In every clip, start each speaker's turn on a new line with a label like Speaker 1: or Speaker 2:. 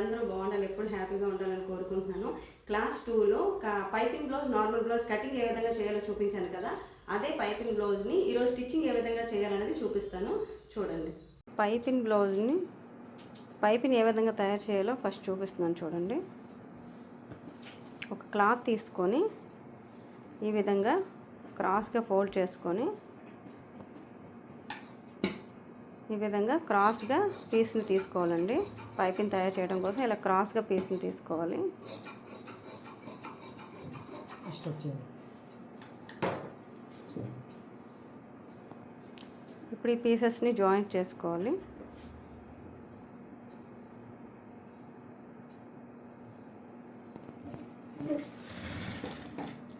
Speaker 1: మీరందరూ బాగుండాలి, ఎప్పుడు హ్యాపీగా ఉండాలని కోరుకుంటున్నాను. క్లాస్ 2లో piping blouse, normal blouse cutting ఏ విధంగా చేయాలో చూపించాను కదా, అదే పైపింగ్ బ్లౌజ్ని ఈరోజు స్టిచ్చింగ్ ఏ విధంగా చేయాలనేది చూపిస్తాను, చూడండి. పైపింగ్ బ్లౌజ్ని ఏ విధంగా తయారు చేయాలో ఫస్ట్ చూపిస్తున్నాను చూడండి. ఒక క్లాత్ తీసుకొని ఈ విధంగా క్రాస్గా ఫోల్డ్ చేసుకొని ఈ విధంగా క్రాస్గా పీస్ని తీసుకోవాలండి. పైపింగ్ తయారు చేయడం కోసం ఇలా క్రాస్గా పీస్ని తీసుకోవాలి. ఇప్పుడు ఈ పీసెస్ని జాయింట్ చేసుకోవాలి.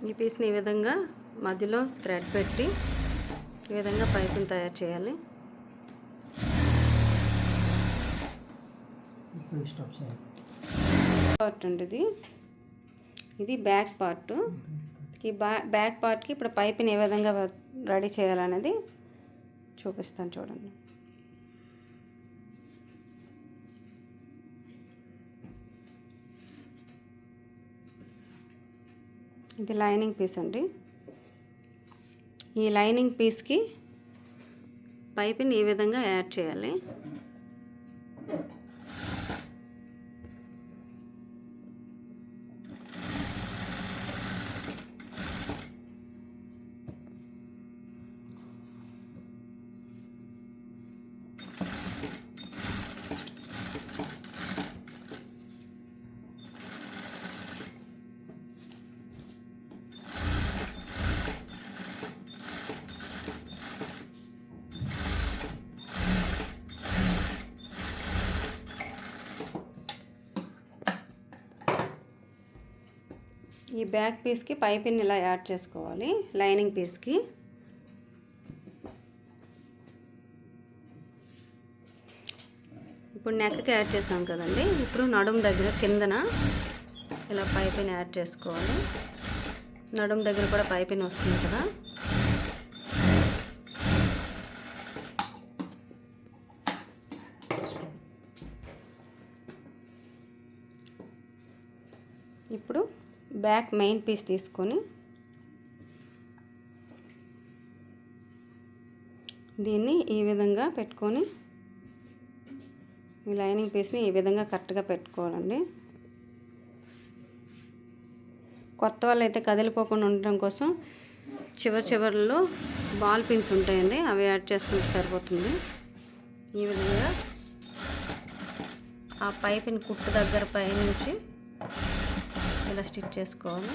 Speaker 1: ఈ పీస్ని ఈ విధంగా మధ్యలో థ్రెడ్ పెట్టి ఈ విధంగా పైపింగ్ తయారు చేయాలి. పార్ట్ అండి ఇది బ్యాక్ పార్ట్. ఈ బ్యాక్ పార్ట్కి ఇప్పుడు పైపింగ్ ఏ విధంగా రెడీ చేయాలనేది చూపిస్తాను చూడండి. ఇది లైనింగ్ పీస్ అండి. ఈ లైనింగ్ పీస్కి పైపింగ్ ఈ విధంగా యాడ్ చేయాలి. ఈ బ్యాక్ పీస్కి పైపింగ్ ఇలా యాడ్ చేసుకోవాలి. లైనింగ్ పీస్కి ఇప్పుడు నెక్కి యాడ్ చేసాం కదండి. ఇప్పుడు నడుము దగ్గర కిందన ఇలా పైపింగ్ యాడ్ చేసుకోవాలి. నడుము దగ్గర కూడా పైపింగ్ వస్తుంది కదా. ఇప్పుడు బ్యాక్ మెయిన్ పీస్ తీసుకొని దీన్ని ఈ విధంగా పెట్టుకొని ఈ లైనింగ్ పీస్ని ఈ విధంగా కరెక్ట్గా పెట్టుకోవాలండి. కొత్త వాళ్ళు అయితే కదిలిపోకుండా ఉండడం కోసం చివర్లో బాల్ పిన్స్ ఉంటాయండి, అవి యాడ్ చేసుకుంటే సరిపోతుంది. ఈ విధంగా ఆ పైపింగ్ కుట్టు దగ్గర పైనుంచి ఇలా స్టిచ్ చేసుకోవాలి.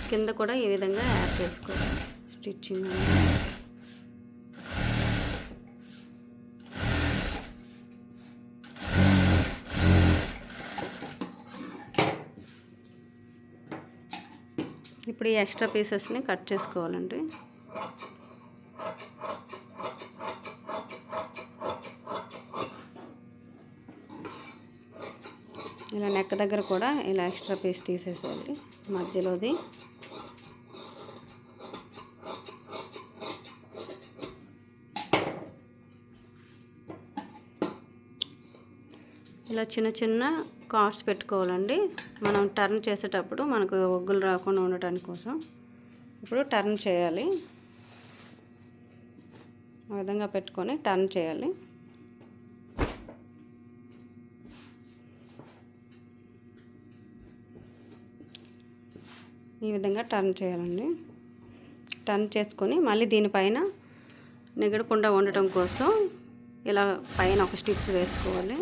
Speaker 1: కింద కూడా ఈ విధంగా యాడ్ చేసుకోవాలి స్టిచ్చింగ్. ఇప్పుడు ఈ ఎక్స్ట్రా పీసెస్ని కట్ చేసుకోవాలండి. ఇలా నెక్ దగ్గర కూడా ఇలా ఎక్స్ట్రా పీస్ తీసేసేయాలి మధ్యలోది. ఇలా చిన్న చిన్న కార్డ్స్ పెట్టుకోవాలండి మనం టర్న్ చేసేటప్పుడు మనకు ఒగ్గులు రాకుండా ఉండటానికి కోసం. ఇప్పుడు టర్న్ చేయాలి, ఆ విధంగా పెట్టుకొని టర్న్ చేయాలి. ఈ విధంగా టర్న్ చేయాలండి. టర్న్ చేసుకొని మళ్ళీ దీనిపైన నిగడకుండా ఉండటం కోసం ఇలా పైన ఒక స్టిచ్ వేసుకోవాలి.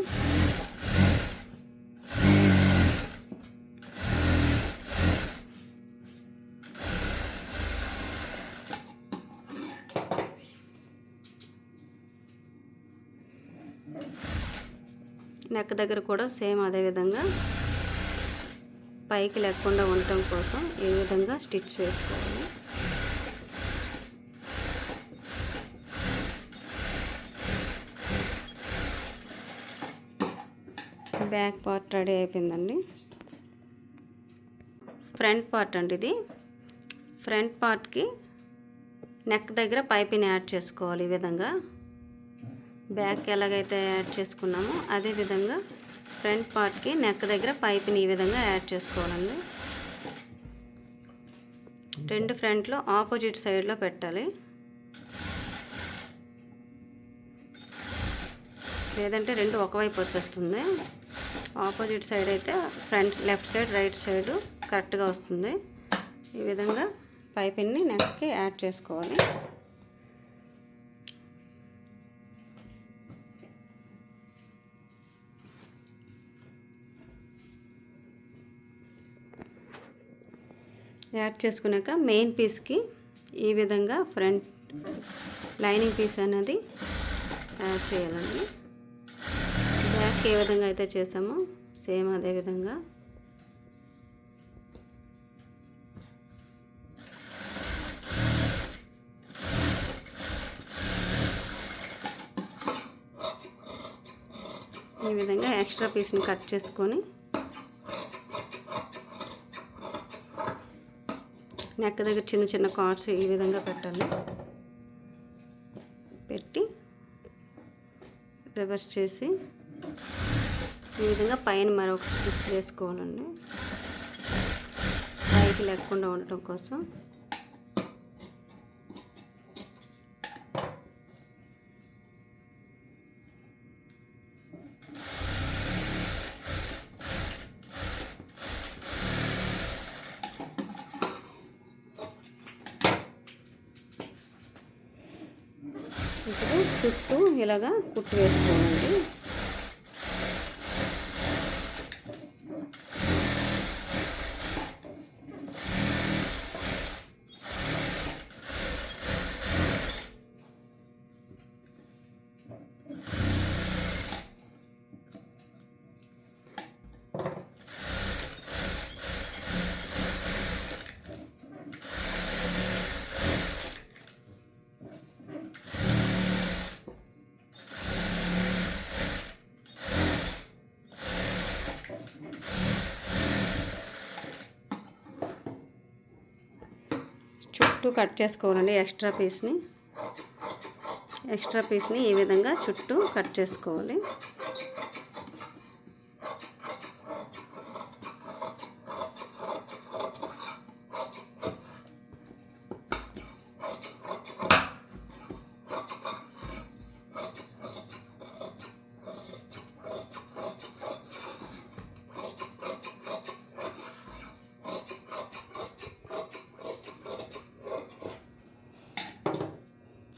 Speaker 1: నెక్ దగ్గర కూడా సేమ్ అదే విధంగా పైకి లేకుండా ఉండటం కోసం ఈ విధంగా స్టిచ్ వేసుకోవాలి. బ్యాక్ పార్ట్ రెడీ అయిపోయిందండి. ఫ్రంట్ పార్ట్ అండి ఇది. ఫ్రంట్ పార్ట్కి నెక్ దగ్గర పైపింగ్ యాడ్ చేసుకోవాలి. ఈ విధంగా బ్యాక్ ఎలాగైతే యాడ్ చేసుకున్నామో అదే విధంగా ఫ్రంట్ పార్ట్కి నెక్ దగ్గర పైపింగ్ ఈ విధంగా యాడ్ చేసుకోవాలండి. రెండు ఫ్రంట్లో ఆపోజిట్ సైడ్లో పెట్టాలి, లేదంటే రెండు ఒకవైపు వచ్చేస్తుంది. ఆపోజిట్ సైడ్ అయితే front left side right side కరెక్ట్గా వస్తుంది. ఈ విధంగా పైపింగ్ని నెక్కి యాడ్ చేసుకోవాలి. యాడ్ చేసుకున్నాక మెయిన్ పీస్కి ఈ విధంగా ఫ్రంట్ లైనింగ్ పీస్ అనేది యాడ్ చేయాలండి. బ్యాక్ ఏ విధంగా అయితే చేసామో సేమ్ అదే విధంగా ఈ విధంగా ఎక్స్ట్రా పీస్ని కట్ చేసుకొని నెక్ దగ్గర చిన్న చిన్న కార్డ్స్ ఈ విధంగా పెట్టాలి. పెట్టి రివర్స్ చేసి ఈ విధంగా పైన మరొక స్టిచ్ వేసుకోవాలండి, పైకి లేకుండా ఉండటం కోసం. ఇప్పుడు చుట్టూ ఇలాగా కుట్టు వేసుకోవాలండి. చుట్టూ కట్ చేసుకోవాలండి. ఎక్స్ట్రా పీస్ని ఈ విధంగా చుట్టూ కట్ చేసుకోవాలి.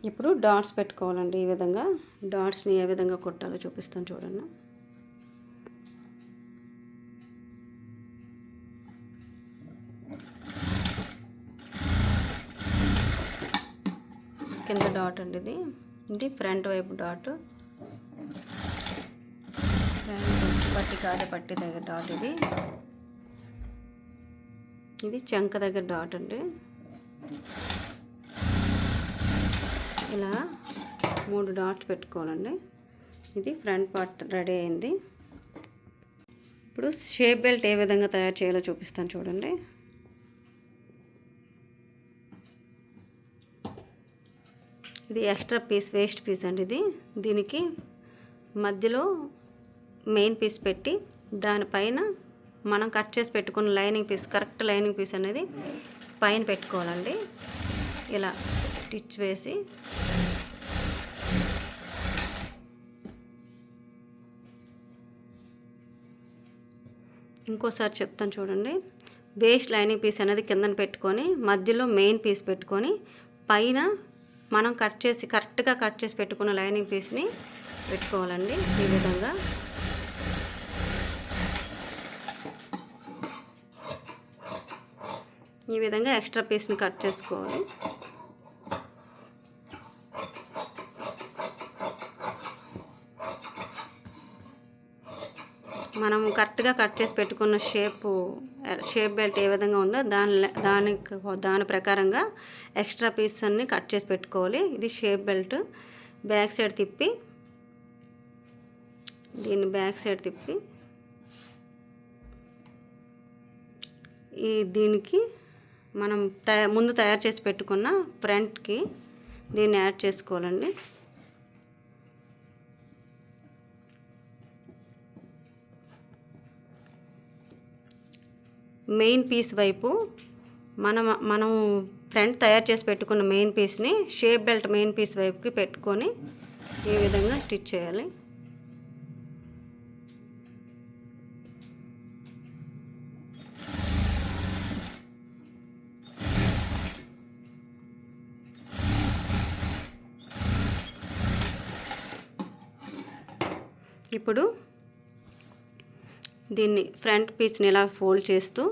Speaker 1: ఇప్పుడు డాట్స్ పెట్టుకోవాలండి. ఈ విధంగా డాట్స్ని ఏ విధంగా కొట్టాలో చూపిస్తాను చూడండి. కింద డాట్ అండి ఇది ఫ్రంట్ వైపు డాట్, పట్టి దగ్గర డాట్, ఇది చంక దగ్గర డాట్ అండి. ఇలా 3 డాట్స్ పెట్టుకోవాలండి. ఇది ఫ్రంట్ పార్ట్ రెడీ అయింది. ఇప్పుడు షేప్ బెల్ట్ ఏ విధంగా తయారు చేయాలో చూపిస్తాను చూడండి. ఇది ఎక్స్ట్రా పీస్ వేస్ట్ పీస్ అండి. దీనికి మధ్యలో మెయిన్ పీస్ పెట్టి దానిపైన మనం కట్ చేసి పెట్టుకున్న lining piece, correct lining piece అనేది పైన పెట్టుకోవాలండి. ఇలా స్టిచ్ వేసి ఇంకోసారి చెప్తాను చూడండి. వేస్ట్ లైనింగ్ పీస్ అనేది కిందన పెట్టుకొని మధ్యలో మెయిన్ పీస్ పెట్టుకొని పైన మనం కరెక్ట్గా కట్ చేసి పెట్టుకున్న లైనింగ్ పీస్ని పెట్టుకోవాలండి. ఈ విధంగా ఎక్స్ట్రా పీస్ని కట్ చేసుకోవాలి. మనం కరెక్ట్గా కట్ చేసి పెట్టుకున్న షేప్ బెల్ట్ ఏ విధంగా ఉందో దాని ప్రకారంగా ఎక్స్ట్రా పీస్ అన్ని కట్ చేసి పెట్టుకోవాలి. ఇది షేప్ బెల్ట్. బ్యాక్ సైడ్ తిప్పి దీనికి మనం ముందు తయారు చేసి పెట్టుకున్న ఫ్రంట్కి దీన్ని యాడ్ చేసుకోవాలండి. మెయిన్ పీస్ వైపు మనం ఫ్రంట్ తయారు చేసి పెట్టుకున్న మెయిన్ పీస్ని షేప్ బెల్ట్ మెయిన్ పీస్ వైపుకి పెట్టుకొని ఈ విధంగా స్టిచ్ చేయాలి. ఇప్పుడు దీన్ని ఫ్రంట్ పీస్ని ఇలా ఫోల్డ్ చేస్తూ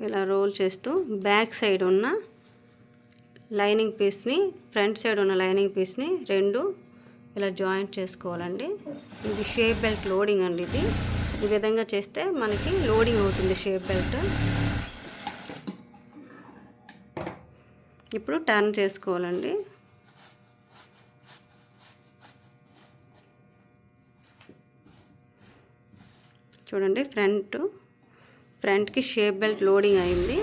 Speaker 1: ఇలా రోల్ చేస్తూ బ్యాక్ సైడ్ ఉన్న లైనింగ్ పీస్ని ఫ్రంట్ సైడ్ ఉన్న లైనింగ్ పీస్ని రెండు ఇలా జాయింట్ చేసుకోవాలండి. ఇది షేప్ బెల్ట్ లోడింగ్ అండి. ఇది ఈ విధంగా చేస్తే మనకి లోడింగ్ అవుతుంది షేప్ బెల్ట్. ఇప్పుడు టర్న్ చేసుకోవాలండి. చూడండి, ఫ్రంట్కి షేప్ బెల్ట్ లోడింగ్ అయింది.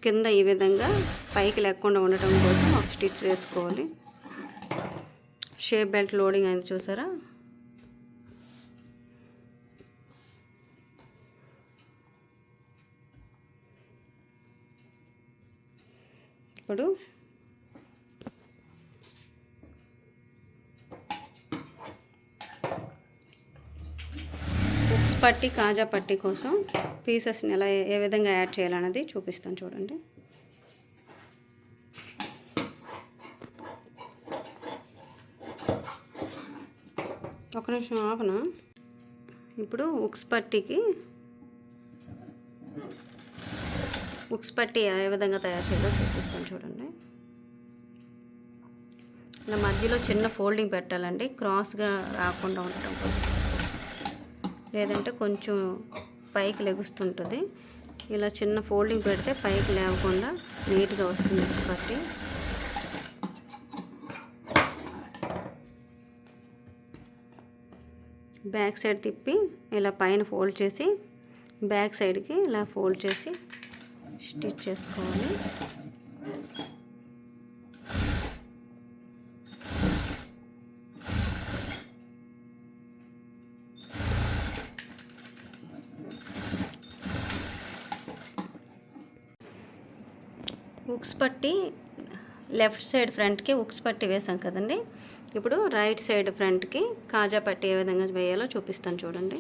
Speaker 1: కింద ఈ విధంగా పైకి లేకుండా ఉండటం కోసం ఒక స్టిచ్ వేసుకోవాలి. షేప్ బెల్ట్ లోడింగ్ అయింది, చూసారా? ఇప్పుడు పట్టి కాజా పట్టి కోసం పీసెస్ని ఎలా ఏ విధంగా యాడ్ చేయాలన్నది చూపిస్తాను చూడండి. ఒక నిమిషం ఆపనా. ఇప్పుడు ఉక్స్ పట్టీ ఏ విధంగా తయారు చేయాలో చూపిస్తాను చూడండి. ఇలా మధ్యలో చిన్న ఫోల్డింగ్ పెట్టాలండి, క్రాస్గా రాకుండా ఉండటం కోసం. లేదంటే కొంచెం పైకి లెగుస్తుంటుంది. ఇలా చిన్న ఫోల్డింగ్ పెడితే పైకి లేవకుండా నీట్గా వస్తుంది పట్టి. బ్యాక్ సైడ్ తిప్పి ఇలా పైన ఫోల్డ్ చేసి బ్యాక్ సైడ్కి ఇలా ఫోల్డ్ చేసి స్టిచ్ చేసుకోవాలి. ఉక్స్ పట్టి లెఫ్ట్ సైడ్ ఫ్రంట్కి ఉక్స్ పట్టి వేసాం కదండి. ఇప్పుడు రైట్ సైడ్ ఫ్రంట్కి కాజా పట్టి ఏ విధంగా వేయాలో చూపిస్తాను చూడండి.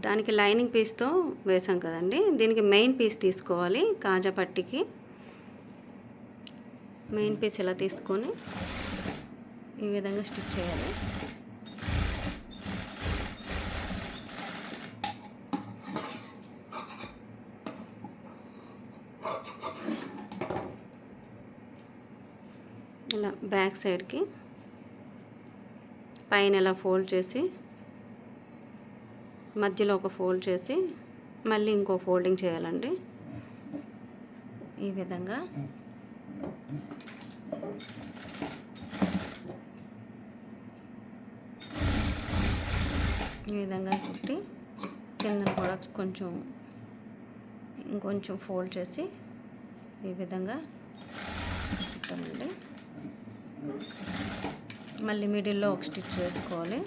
Speaker 1: దానికి లైనింగ్ పీస్తో వేసాం కదండి, దీనికి మెయిన్ పీస్ తీసుకోవాలి. కాజా పట్టికి మెయిన్ పీస్ ఇలా తీసుకొని ఈ విధంగా స్టిచ్ చేయాలి. ఇలా బ్యాక్ సైడ్కి పైన ఇలా ఫోల్డ్ చేసి మధ్యలో ఒక ఫోల్డ్ చేసి మళ్ళీ ఇంకో ఫోల్డింగ్ చేయాలండి. ఈ విధంగా కుట్టి కింద కూడా ఇంకొంచెం ఫోల్డ్ చేసి ఈ విధంగా కుట్టాలండి. మళ్ళీ మిడిల్లో ఒక స్టిచ్ వేసుకోవాలి.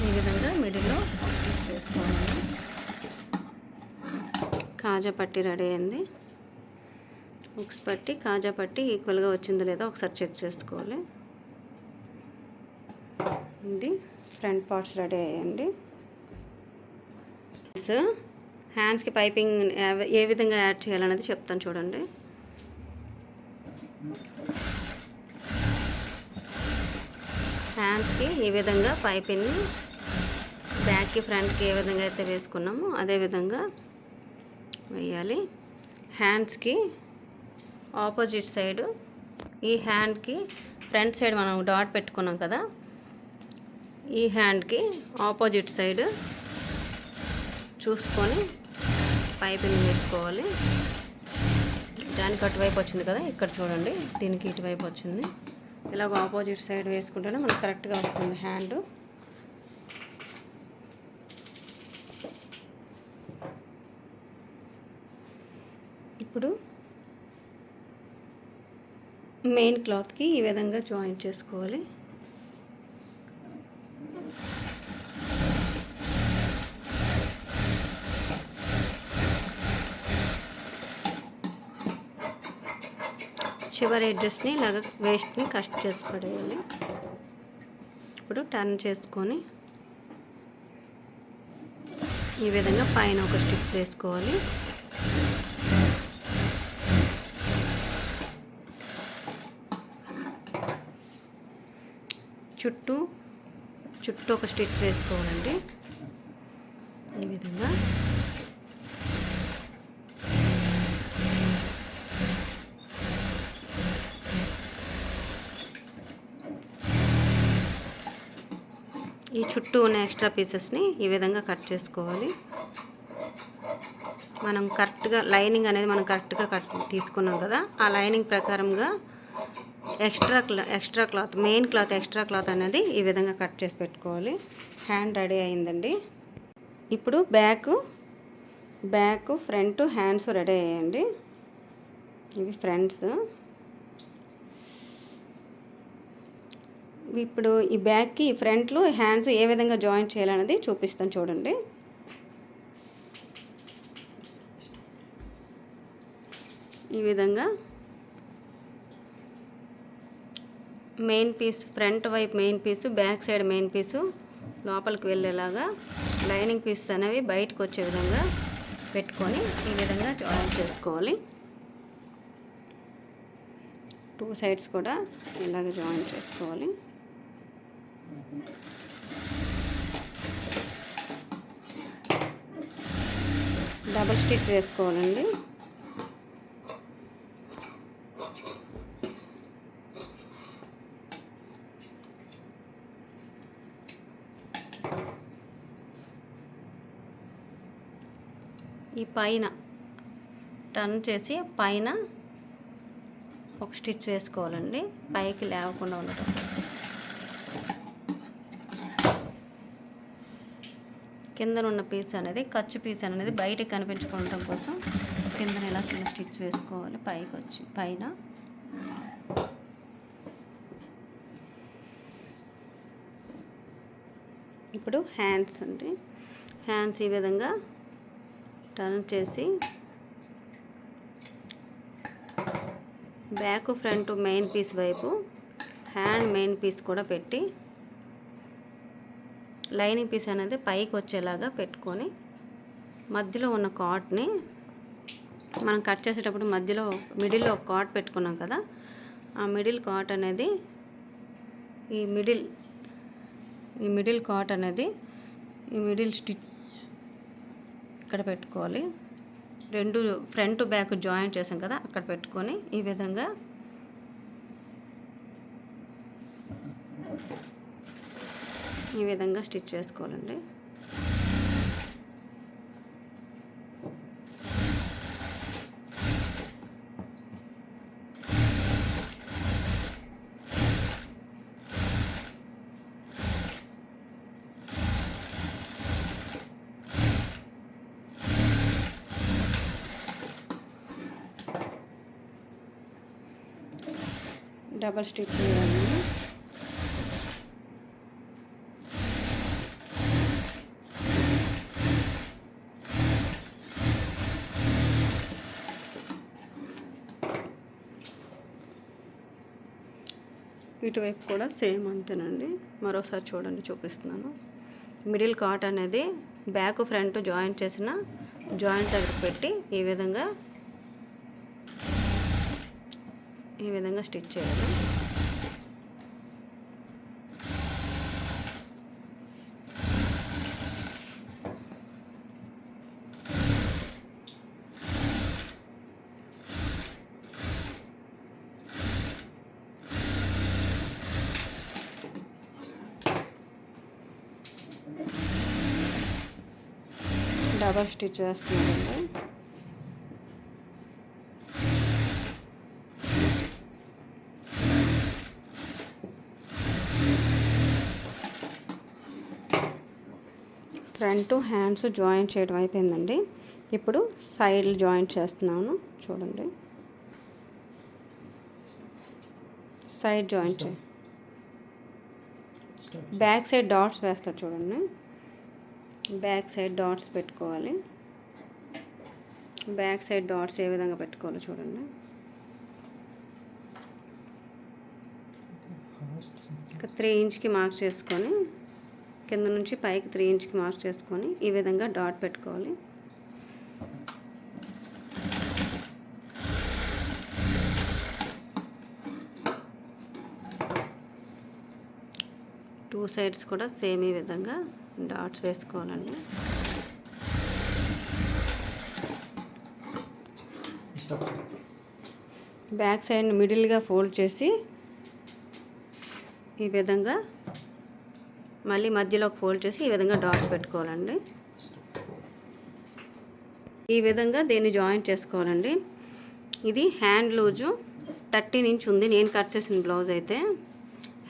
Speaker 1: ఈ విధంగా మిడిల్లో ఒక స్టిచ్ వేసుకోవాలి. కాజా పట్టి రెడీ అయింది. ఉక్స్ పట్టి కాజా పట్టి ఈక్వల్గా వచ్చిందో లేదో ఒకసారి చెక్ చేసుకోవాలి. ఇది ఫ్రంట్ పార్ట్స్ రెడీ అయ్యండి. హ్యాండ్స్కి పైపింగ్ ఏ విధంగా యాడ్ చేయాలనేది చెప్తాను చూడండి. హ్యాండ్స్కి ఈ విధంగా పైపింగ్ని బ్యాక్కి ఫ్రంట్కి ఏ విధంగా అయితే వేసుకున్నామో అదే విధంగా వేయాలి. హ్యాండ్స్కి ఆపోజిట్ సైడ్ ఈ హ్యాండ్కి ఫ్రంట్ సైడ్ మనం డాట్ పెట్టుకున్నాం కదా, ఈ హ్యాండ్కి ఆపోజిట్ సైడ్ చూసుకొని పైపింగ్ వేసుకోవాలి. దానికి అటువైపు వచ్చింది కదా, ఇక్కడ చూడండి, దీనికి ఇటువైపు వచ్చింది. ఇలాగ ఆపోజిట్ సైడ్ వేసుకుంటేనే మనకు కరెక్ట్గా వస్తుంది హ్యాండ్. ఇప్పుడు మెయిన్ క్లాత్కి ఈ విధంగా జాయింట్ చేసుకోవాలి. చివరి ఎడ్జెస్ని ఇలాగ వేస్ట్ని కట్ చేసి పడేయాలి. ఇప్పుడు టర్న్ చేసుకొని ఈ విధంగా పైన ఒక స్టిచ్ వేసుకోవాలి. చుట్టూ ఒక స్టిచ్ వేసుకోవాలండి ఈ విధంగా. ఈ చుట్టూ ఉన్న ఎక్స్ట్రా పీసెస్ని ఈ విధంగా కట్ చేసుకోవాలి. మనం కరెక్ట్గా లైనింగ్ అనేది మనం కరెక్ట్గా తీసుకున్నాం కదా, ఆ లైనింగ్ ప్రకారంగా extra cloth main cloth extra cloth అనేది ఈ విధంగా కట్ చేసి పెట్టుకోవాలి. హ్యాండ్ రెడీ అయిందండి. ఇప్పుడు బ్యాక్ ఫ్రంట్ హ్యాండ్స్ రెడీ అయ్యాయండి. ఇవి ఫ్రంట్స్. ఇప్పుడు ఈ బ్యాక్కి ఫ్రంట్లో హ్యాండ్స్ ఏ విధంగా జాయింట్ చేయాలనేది చూపిస్తాను చూడండి. ఈ విధంగా మెయిన్ పీస్ ఫ్రంట్ వైపు మెయిన్ పీసు, బ్యాక్ సైడ్ మెయిన్ పీసు లోపలికి వెళ్ళేలాగా లైనింగ్ పీసెస్ అనేవి బయటకు వచ్చే విధంగా పెట్టుకొని ఈ విధంగా జాయిన్ చేసుకోవాలి. 2 సైడ్స్ కూడా ఇలాగ జాయిన్ చేసుకోవాలి. డబుల్ స్టిచ్ వేసుకోవాలండి. ఈ పైన టర్న్ చేసి పైన ఒక స్టిచ్ వేసుకోవాలండి, పైకి లేవకుండా ఉండటం. కిందనున్న పీస్ అనేది ఖర్చు పీస్ అనేది బయటకు కనిపించుకోవడం కోసం కిందన ఇలా చిన్న స్టిచ్ వేసుకోవాలి పైకి వచ్చి పైన. ఇప్పుడు హ్యాండ్స్ అండి. హ్యాండ్స్ ఈ విధంగా టర్న్ చేసి బ్యాక్ ఫ్రంట్ మెయిన్ పీస్ వైపు హ్యాండ్ మెయిన్ పీస్ కూడా పెట్టి లైనింగ్ పీస్ అనేది పైకి వచ్చేలాగా పెట్టుకొని మధ్యలో ఉన్న కాట్ని మనం కట్ చేసేటప్పుడు మధ్యలో మిడిల్లో ఒక కాట్ పెట్టుకున్నాం కదా, ఆ మిడిల్ కాట్ అనేది ఈ మిడిల్ కాట్ అనేది ఈ మిడిల్ స్టిచ్ ఇక్కడ పెట్టుకోవాలి. 2 ఫ్రంట్ బ్యాక్ జాయింట్ చేసాం కదా, అక్కడ పెట్టుకొని ఈ విధంగా స్టిచ్ చేసుకోవాలండి. డబల్ స్టిచ్ చేయాలి. ఇటువైపు కూడా సేమ్ అంతేనండి. మరోసారి చూడండి, చూపిస్తున్నాను. మిడిల్ కాట్ అనేది బ్యాక్ ఫ్రంట్ జాయింట్ చేసిన జాయింట్ దగ్గర పెట్టి ఈ విధంగా స్టిచ్ చేయాలి. డబల్ స్టిచ్ వేస్తున్నానండి. ఫ్రంట్ హ్యాండ్స్ జాయింట్ చేయడం అయిపోయిందండి. ఇప్పుడు సైడ్లు జాయింట్ చేస్తున్నాను చూడండి. Side joint back side dots వేస్తారు చూడండి. బ్యాక్ సైడ్ డాట్స్ పెట్టుకోవాలి. బ్యాక్ సైడ్ డాట్స్ ఏ విధంగా పెట్టుకోవాలో చూడండి. ఒక 3 ఇంచ్కి మార్క్ చేసుకొని కింద నుంచి పైకి 3 ఇంచ్కి మార్క్ చేసుకొని ఈ విధంగా డాట్ పెట్టుకోవాలి. టూ సైడ్స్ కూడా సేమ్ ఈ విధంగా డాట్స్ వేసుకోవాలండి. బ్యాక్ సైడ్ మిడిల్గా ఫోల్డ్ చేసి ఈ విధంగా మళ్ళీ మధ్యలోకి ఫోల్డ్ చేసి ఈ విధంగా డాట్స్ పెట్టుకోవాలండి. ఈ విధంగా దీన్ని జాయింట్ చేసుకోవాలండి. ఇది హ్యాండ్ లూజు 13 ఇంచ్ ఉంది. నేను కట్ చేసిన బ్లౌజ్ అయితే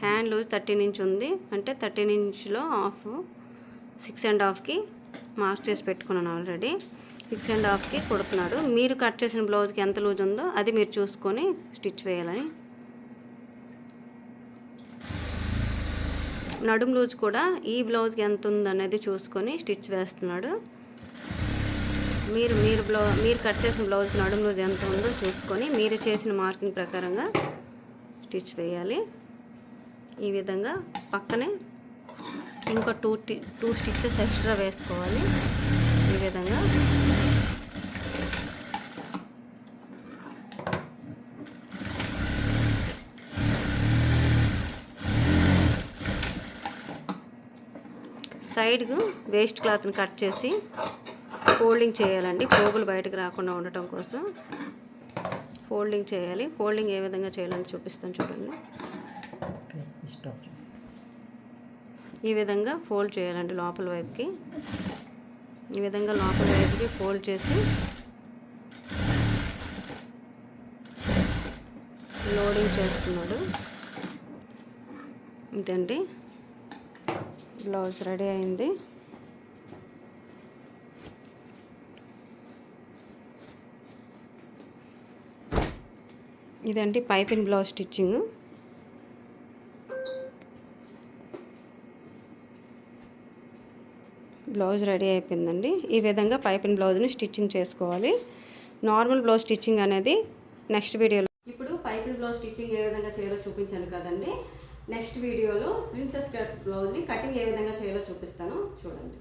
Speaker 1: హ్యాండ్ లూజ్ 13 ఇంచ్ ఉంది. అంటే 13 ఇంచ్లో హాఫ్ 6.5కి మార్క్ చేసి పెట్టుకున్నాను ఆల్రెడీ. 6.5కి కుడుతున్నాడు. మీరు కట్ చేసిన బ్లౌజ్కి ఎంత లూజ్ ఉందో అది మీరు చూసుకొని స్టిచ్ వేయాలని. నడుము లూజ్ కూడా ఈ బ్లౌజ్కి ఎంత ఉందనేది చూసుకొని స్టిచ్ వేస్తున్నాడు. మీరు కట్ చేసిన బ్లౌజ్కి నడుము లూజ్ ఎంత ఉందో చూసుకొని మీరు చేసిన మార్కింగ్ ప్రకారంగా స్టిచ్ వేయాలి. ఈ విధంగా పక్కనే ఇంకో టూ స్టిచ్చెస్ ఎక్స్ట్రా వేసుకోవాలి. ఈ విధంగా సైడ్కు వేస్ట్ క్లాత్ని కట్ చేసి ఫోల్డింగ్ చేయాలండి. పోగులు బయటకు రాకుండా ఉండటం కోసం ఫోల్డింగ్ చేయాలి. ఫోల్డింగ్ ఏ విధంగా చేయాలని చూపిస్తాను చూడండి. ఈ విధంగా ఫోల్డ్ చేయాలండి లోపల వైపుకి. ఈ విధంగా లోపల వైపుకి ఫోల్డ్ చేసి లోడింగ్ చేస్తున్నాడు. ఇదండి బ్లౌజ్ రెడీ అయింది. ఇదండి piping blouse stitching. Blouse ready అయిపోయిందండి. ఈ విధంగా పైపింగ్ బ్లౌజ్ని స్టిచ్చింగ్ చేసుకోవాలి. నార్మల్ బ్లౌజ్ స్టిచ్చింగ్ అనేది నెక్స్ట్ వీడియోలో. ఇప్పుడు పైపింగ్ బ్లౌజ్ స్టిచ్చింగ్ ఏ విధంగా చేయాలో చూపించాను కదండి. నెక్స్ట్ వీడియోలో ప్రిన్సెస్ కట్ బ్లౌజ్ని కటింగ్ ఏ విధంగా చేయాలో చూపిస్తాను చూడండి.